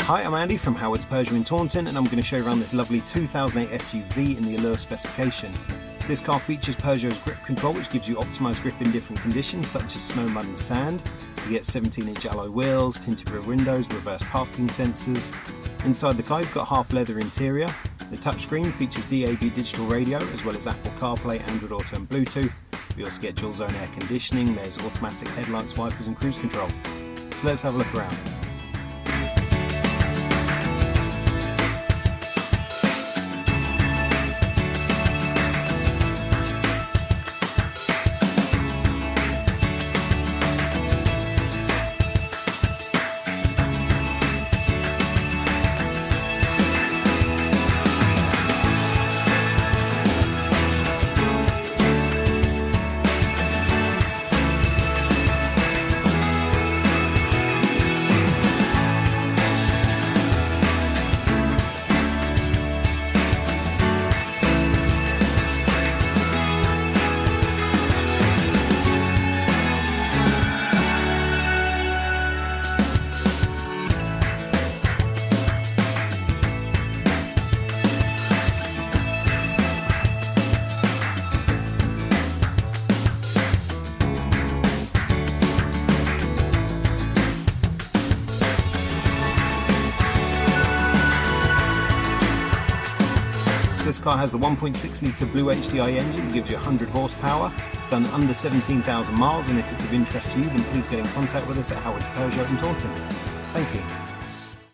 Hi, I'm Andy from Howard's Peugeot in Taunton, and I'm going to show you around this lovely 2008 SUV in the Allure specification. So this car features Peugeot's grip control, which gives you optimised grip in different conditions such as snow, mud and sand. You get 17-inch alloy wheels, tinted rear windows, reverse parking sensors. Inside the car you've got half leather interior. The touchscreen features DAB digital radio as well as Apple CarPlay, Android Auto and Bluetooth. We also get dual zone air conditioning, there's automatic headlights, wipers and cruise control. So let's have a look around. This car has the 1.6 litre Blue HDI engine that gives you 100 horsepower. It's done under 17,000 miles, and if it's of interest to you, then please get in contact with us at Howard's Peugeot in Taunton. Thank you.